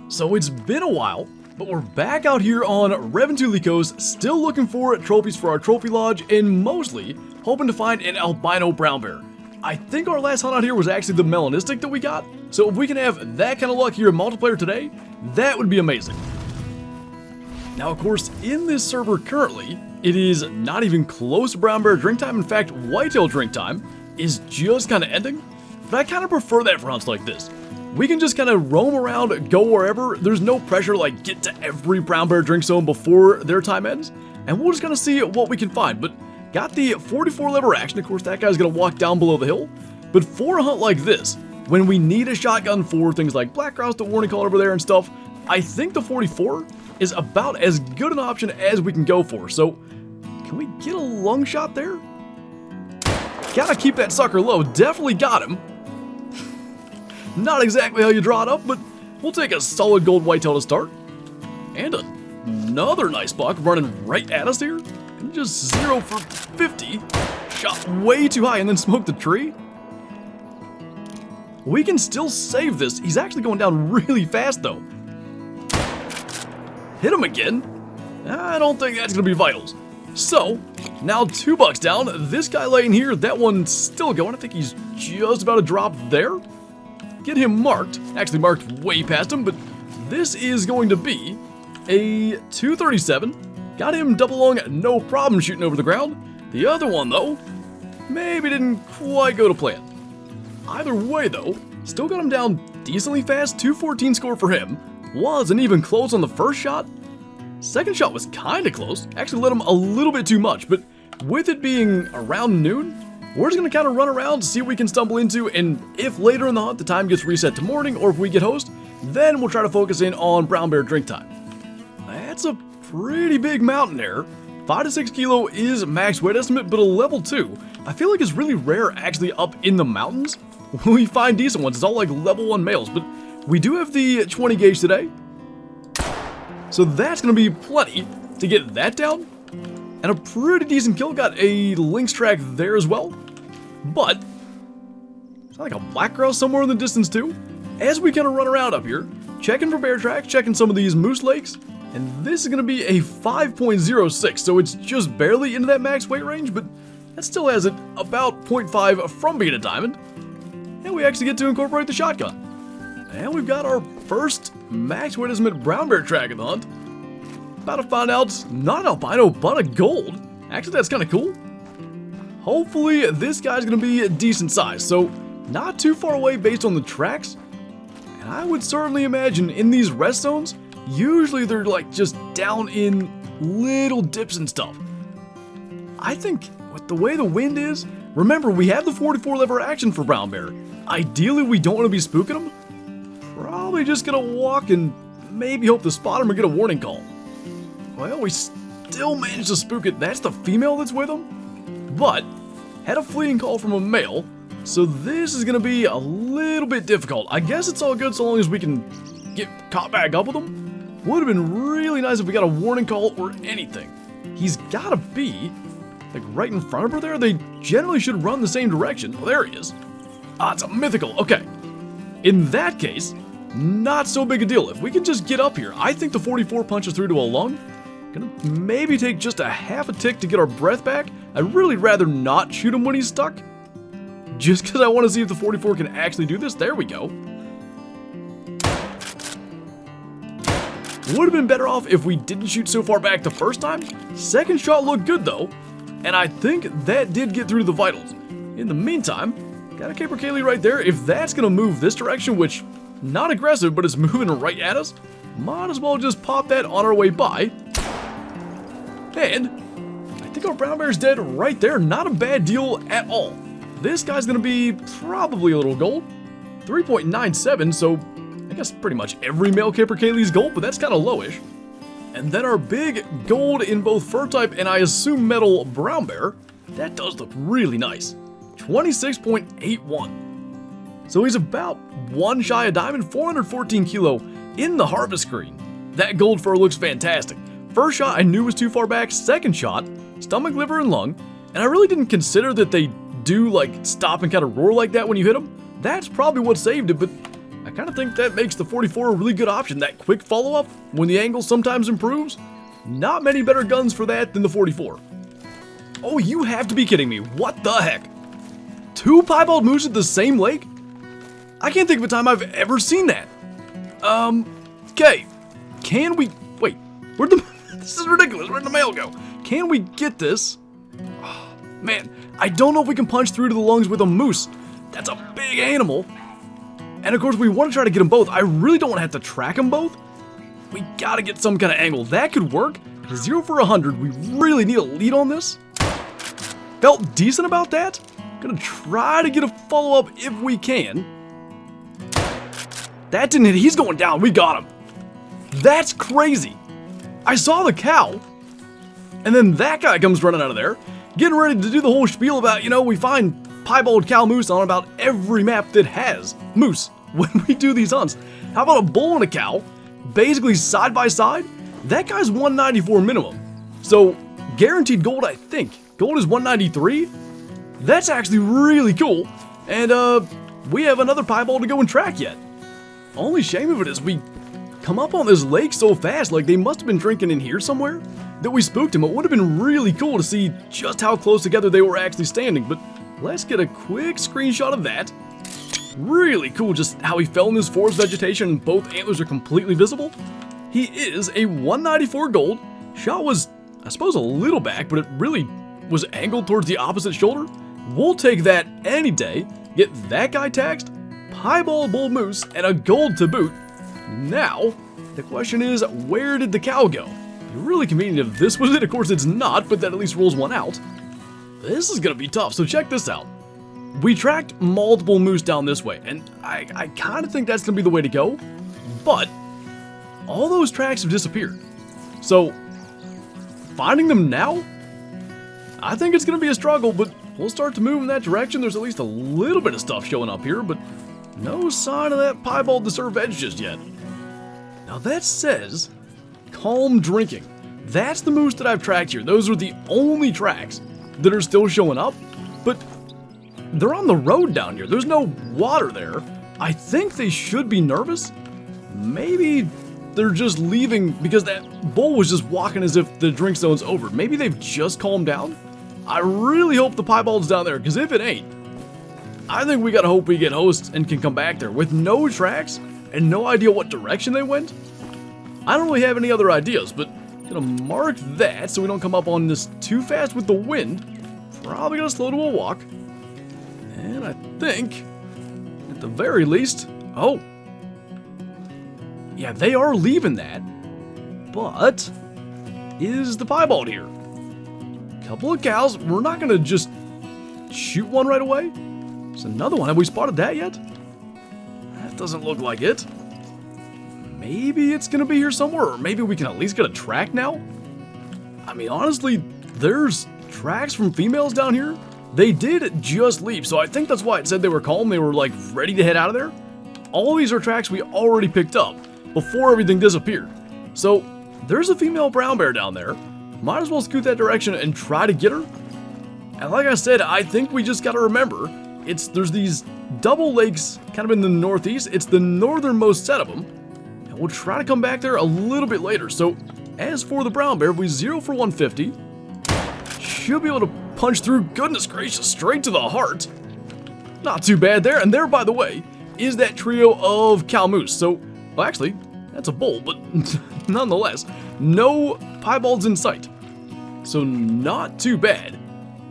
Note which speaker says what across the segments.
Speaker 1: So it's been a while, but we're back out here on Revontuli Coast, still looking for trophies for our trophy lodge, and mostly hoping to find an albino brown bear. I think our last hunt out here was actually the melanistic that we got, so if we can have that kind of luck here in multiplayer today, that would be amazing. Now, of course, in this server currently, it is not even close to brown bear drink time. In fact, whitetail drink time is just kind of ending, but I kind of prefer that for hunts like this. We can just kind of roam around, go wherever. There's no pressure to like get to every brown bear drink zone before their time ends, and we'll just kind of see what we can find. But got the 44 lever action. Of course, that guy's gonna walk down below the hill. But for a hunt like this, when we need a shotgun for things like black grouse, the warning call over there and stuff, I think the 44 is about as good an option as we can go for. So, can we get a lung shot there? Gotta keep that sucker low. Definitely got him. Not exactly how you draw it up, but we'll take a solid gold whitetail to start. And another nice buck running right at us here. And just 0 for 50. Shot way too high and then smoked the tree. We can still save this. He's actually going down really fast though. Hit him again. I don't think that's going to be vitals. So, now 2 bucks down. This guy laying here, that one's still going. I think he's just about to drop there. Get him marked. Actually marked way past him, but this is going to be a 237. Got him double lung, no problem shooting over the ground. The other one, though, maybe didn't quite go to plan. Either way, though, still got him down decently fast. 214 score for him. Wasn't even close on the first shot. Second shot was kind of close. Actually let him a little bit too much, but with it being around noon, we're just going to kind of run around to see what we can stumble into, and if later in the hunt the time gets reset to morning, or if we get host, then we'll try to focus in on brown bear drink time. That's a pretty big mountain there. 5 to 6 kilo is max weight estimate, but a level 2, I feel like it's really rare actually up in the mountains when we find decent ones. It's all like level 1 males, but we do have the 20 gauge today, so that's going to be plenty to get that down. And a pretty decent kill. Got a lynx track there as well. But it's like a black grouse somewhere in the distance too. As we kind of run around up here, checking for bear tracks, checking some of these moose lakes. And this is going to be a 5.06, so it's just barely into that max weight range, but that still has it about 0.5 from being a diamond. And we actually get to incorporate the shotgun. And we've got our first max weight estimate brown bear track of the hunt. About to find out, not an albino, but a gold. Actually, that's kind of cool. Hopefully, this guy's going to be a decent size, so not too far away based on the tracks. And I would certainly imagine in these rest zones, usually they're like just down in little dips and stuff. I think with the way the wind is, remember we have the 44 lever action for brown bear. Ideally, we don't want to be spooking them. Probably just going to walk and maybe hope to spot him or get a warning call. Well, we still managed to spook it. That's the female that's with him. But had a fleeting call from a male, so this is going to be a little bit difficult. I guess it's all good so long as we can get caught back up with him. Would have been really nice if we got a warning call or anything. He's got to be like right in front of her there. They generally should run the same direction. Oh, there he is. Ah, it's a mythical. Okay. In that case, not so big a deal. If we can just get up here, I think the 44 punches through to a lung. Gonna maybe take just a half a tick to get our breath back. I'd really rather not shoot him when he's stuck, just because I want to see if the 44 can actually do this. There we go. Would have been better off if we didn't shoot so far back the first time. Second shot looked good though, and I think that did get through the vitals. In the meantime, got a caper Kaylee right there. If that's gonna move this direction, which not aggressive, but it's moving right at us, might as well just pop that on our way by. And I think our brown bear's dead right there. Not a bad deal at all. This guy's going to be probably a little gold. 3.97, so I guess pretty much every male caper Kaylee's gold, but that's kind of lowish. And then our big gold in both fur type and I assume metal brown bear, that does look really nice. 26.81. So he's about 1 shy of diamond, 414 kilo in the harvest screen. That gold fur looks fantastic. First shot I knew was too far back. Second shot, stomach, liver, and lung. And I really didn't consider that they do like stop and kind of roar like that when you hit them. That's probably what saved it, but I kind of think that makes the 44 a really good option. That quick follow-up, when the angle sometimes improves, not many better guns for that than the 44. Oh, you have to be kidding me. What the heck? 2 piebald moose at the same lake? I can't think of a time I've ever seen that. Okay. Can we... Wait. Where'd the... This is ridiculous. Where'd the mail go? Can we get this? Oh, man, I don't know if we can punch through to the lungs with a moose. That's a big animal. And of course, we want to try to get them both. I really don't want to have to track them both. We gotta get some kind of angle. That could work. 0 for 100. We really need a lead on this. Felt decent about that. Gonna try to get a follow-up if we can. That didn't hit. He's going down. We got him. That's crazy. I saw the cow. And then that guy comes running out of there, getting ready to do the whole spiel about, you know, we find piebald cow moose on about every map that has moose when we do these hunts. How about a bull and a cow, basically side by side? That guy's 194 minimum. So, guaranteed gold, I think. Gold is 193. That's actually really cool. And, we have another piebald to go and track yet. Only shame of it is we come up on this lake so fast, like they must have been drinking in here somewhere, that we spooked him. It would have been really cool to see just how close together they were actually standing, but let's get a quick screenshot of that. Really cool just how he fell in this forest vegetation and both antlers are completely visible. He is a 194 gold. Shot was, I suppose, a little back, but it really was angled towards the opposite shoulder. We'll take that any day. Get that guy taxed, piebald bull moose, and a gold to boot. Now, the question is, where did the cow go? It'd be really convenient if this was it. Of course, it's not, but that at least rules one out. This is gonna be tough, so check this out. We tracked multiple moose down this way, and I kind of think that's gonna be the way to go, but all those tracks have disappeared. So, finding them now, I think it's gonna be a struggle, but we'll start to move in that direction. There's at least a little bit of stuff showing up here, but no sign of that piebald to serve edge just yet. Now that says calm drinking. That's the moose that I've tracked here. Those are the only tracks that are still showing up, but they're on the road down here. There's no water there. I think they should be nervous. Maybe they're just leaving because that bull was just walking as if the drink zone's over. Maybe they've just calmed down. I really hope the piebald's down there, because if it ain't, I think we gotta hope we get host and can come back there. With no tracks and no idea what direction they went, I don't really have any other ideas, but I'm gonna mark that so we don't come up on this too fast with the wind. Probably gonna slow to a walk. And I think, at the very least, oh, yeah, they are leaving that, but is the piebald here? Couple of cows. We're not gonna just shoot one right away. There's another one. Have we spotted that yet? That doesn't look like it. Maybe it's gonna be here somewhere, or maybe we can at least get a track now. I mean, honestly, there's tracks from females down here. They did just leave, so I think that's why it said they were calm. They were like ready to head out of there. All these are tracks we already picked up before everything disappeared. So there's a female brown bear down there. Might as well scoot that direction and try to get her. And like I said, I think we just gotta remember, there's these double lakes kind of in the northeast. It's the northernmost set of them. And we'll try to come back there a little bit later. So as for the brown bear, we 0 for 150. Should be able to punch through, goodness gracious, straight to the heart. Not too bad there. And there, by the way, is that trio of cow moose. So, well, actually, that's a bull, but nonetheless, no piebalds in sight. So not too bad.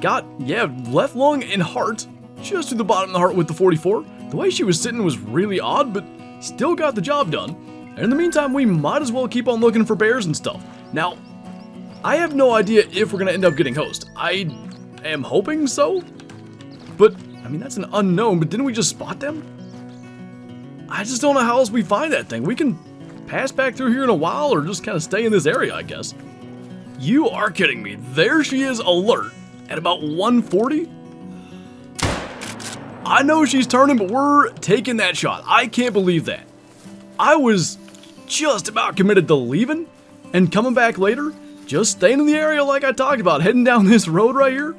Speaker 1: Got, yeah, left lung and heart, just to the bottom of the heart with the 44. The way she was sitting was really odd, but still got the job done. And in the meantime, we might as well keep on looking for bears and stuff. Now, I have no idea if we're gonna end up getting host. I am hoping so, but I mean, that's an unknown, but didn't we just spot them? I just don't know how else we find that thing. We can pass back through here in a while or just kind of stay in this area, I guess. You are kidding me. There she is, alert, at about 140. I know she's turning, but we're taking that shot. I can't believe that. I was just about committed to leaving and coming back later, just staying in the area like I talked about, heading down this road right here.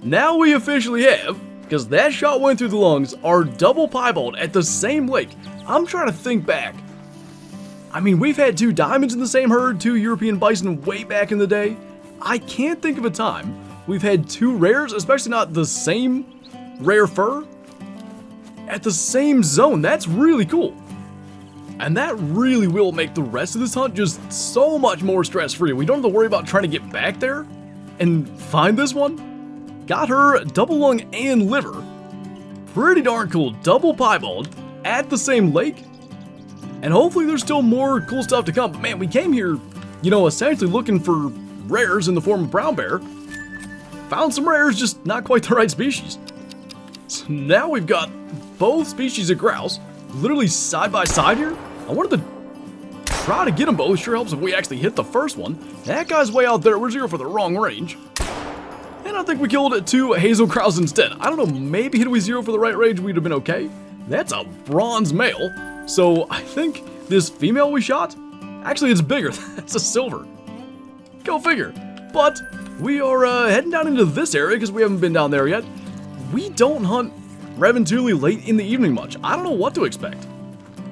Speaker 1: Now we officially have because that shot went through the lungs, are double piebald at the same lake. I'm trying to think back. I mean, we've had 2 diamonds in the same herd, 2 European bison way back in the day. I can't think of a time we've had 2 rares, especially not the same rare fur, at the same zone. That's really cool. And that really will make the rest of this hunt just so much more stress-free. We don't have to worry about trying to get back there and find this one. Got her double lung and liver. Pretty darn cool. Double piebald at the same lake. And hopefully there's still more cool stuff to come. But man, we came here, you know, essentially looking for rares in the form of brown bear. Found some rares, just not quite the right species. So now we've got both species of grouse literally side by side here. I wanted to try to get them both. Sure helps if we actually hit the first one. That guy's way out there. We're 0 for the wrong range. And I think we killed 2 hazel grouse instead. I don't know, maybe had we 0 for the right range, we'd have been okay. That's a bronze male. So I think this female we shot, actually it's bigger. That's a silver. Go figure. But we are heading down into this area because we haven't been down there yet. We don't hunt Revontuli late in the evening much. I don't know what to expect.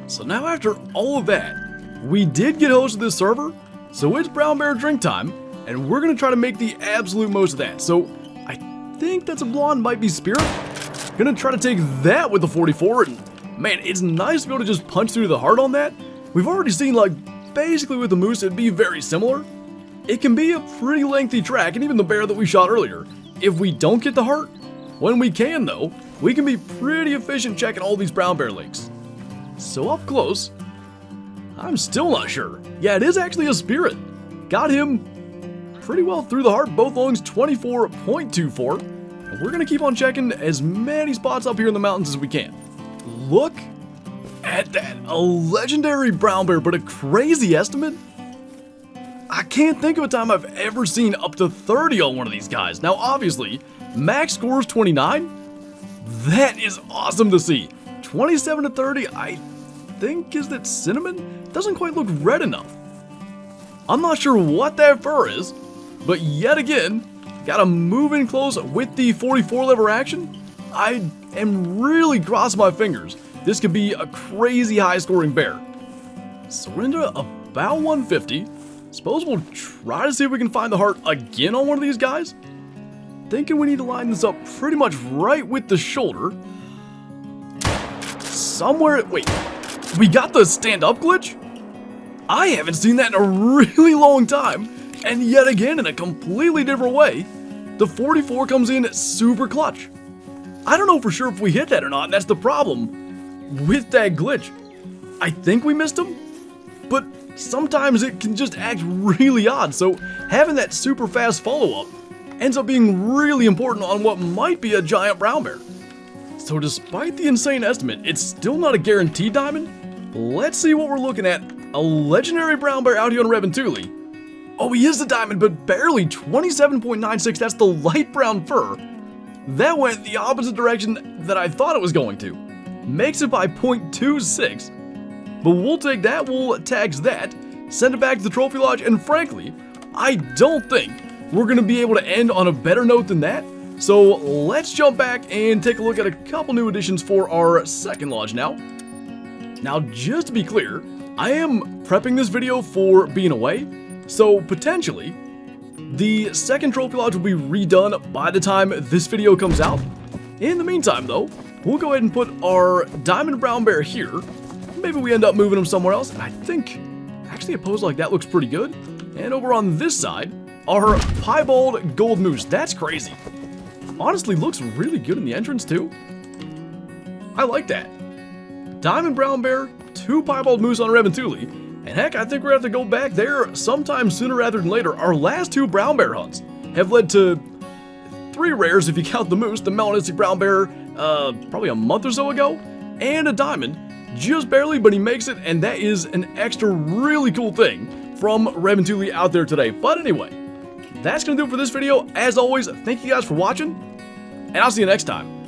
Speaker 1: So now after all of that, we did get host of this server. So it's brown bear drink time. And we're going to try to make the absolute most of that. So I think that's a blonde, might be spirit. Gonna try to take that with the 44. And man, it's nice to be able to just punch through the heart on that. We've already seen, like, basically with the moose, it'd be very similar. It can be a pretty lengthy track, and even the bear that we shot earlier. If we don't get the heart, when we can though, we can be pretty efficient checking all these brown bear lakes. So up close, I'm still not sure. Yeah, it is actually a spirit. Got him pretty well through the heart, both lungs 24.24. And we're gonna keep on checking as many spots up here in the mountains as we can. Look at that, a legendary brown bear, but a crazy estimate. I can't think of a time I've ever seen up to 30 on one of these guys. Now, obviously, max score is 29. That is awesome to see. 27 to 30, I think, is that cinnamon? Doesn't quite look red enough. I'm not sure what that fur is, but yet again, gotta move in close with the 44 lever action. I am really crossing my fingers. This could be a crazy high scoring bear. So we're into about 150. Suppose we'll try to see if we can find the heart again on one of these guys. Thinking we need to line this up pretty much right with the shoulder. Somewhere, wait, we got the stand up glitch? I haven't seen that in a really long time. And yet again, in a completely different way, the 44 comes in super clutch. I don't know for sure if we hit that or not, and that's the problem with that glitch. I think we missed him, but sometimes it can just act really odd, so having that super fast follow-up ends up being really important on what might be a giant brown bear. So despite the insane estimate, it's still not a guaranteed diamond. Let's see what we're looking at. A legendary brown bear out here on Revontuli. Oh, he is a diamond, but barely. 27.96, that's the light brown fur. That went the opposite direction that I thought it was going to. Makes it by 0.26. But we'll take that, we'll tax that, send it back to the trophy lodge, and frankly, I don't think we're going to be able to end on a better note than that. So let's jump back and take a look at a couple new additions for our second lodge now. Now, just to be clear, I am prepping this video for being away, so potentially the second trophy lodge will be redone by the time this video comes out. In the meantime though, we'll go ahead and put our diamond brown bear here. Maybe we end up moving him somewhere else, and I think actually a pose like that looks pretty good. And over on this side, our piebald gold moose. That's crazy. Honestly, looks really good in the entrance too. I like that. Diamond brown bear, 2 piebald moose on Revontuli. And heck, I think we're gonna have to go back there sometime sooner rather than later. Our last 2 brown bear hunts have led to 3 rares if you count the moose, the melanistic brown bear probably a month or so ago, and a diamond, just barely, but he makes it, and that is an extra really cool thing from Revontuli out there today. But anyway, that's gonna do it for this video. As always, thank you guys for watching, and I'll see you next time.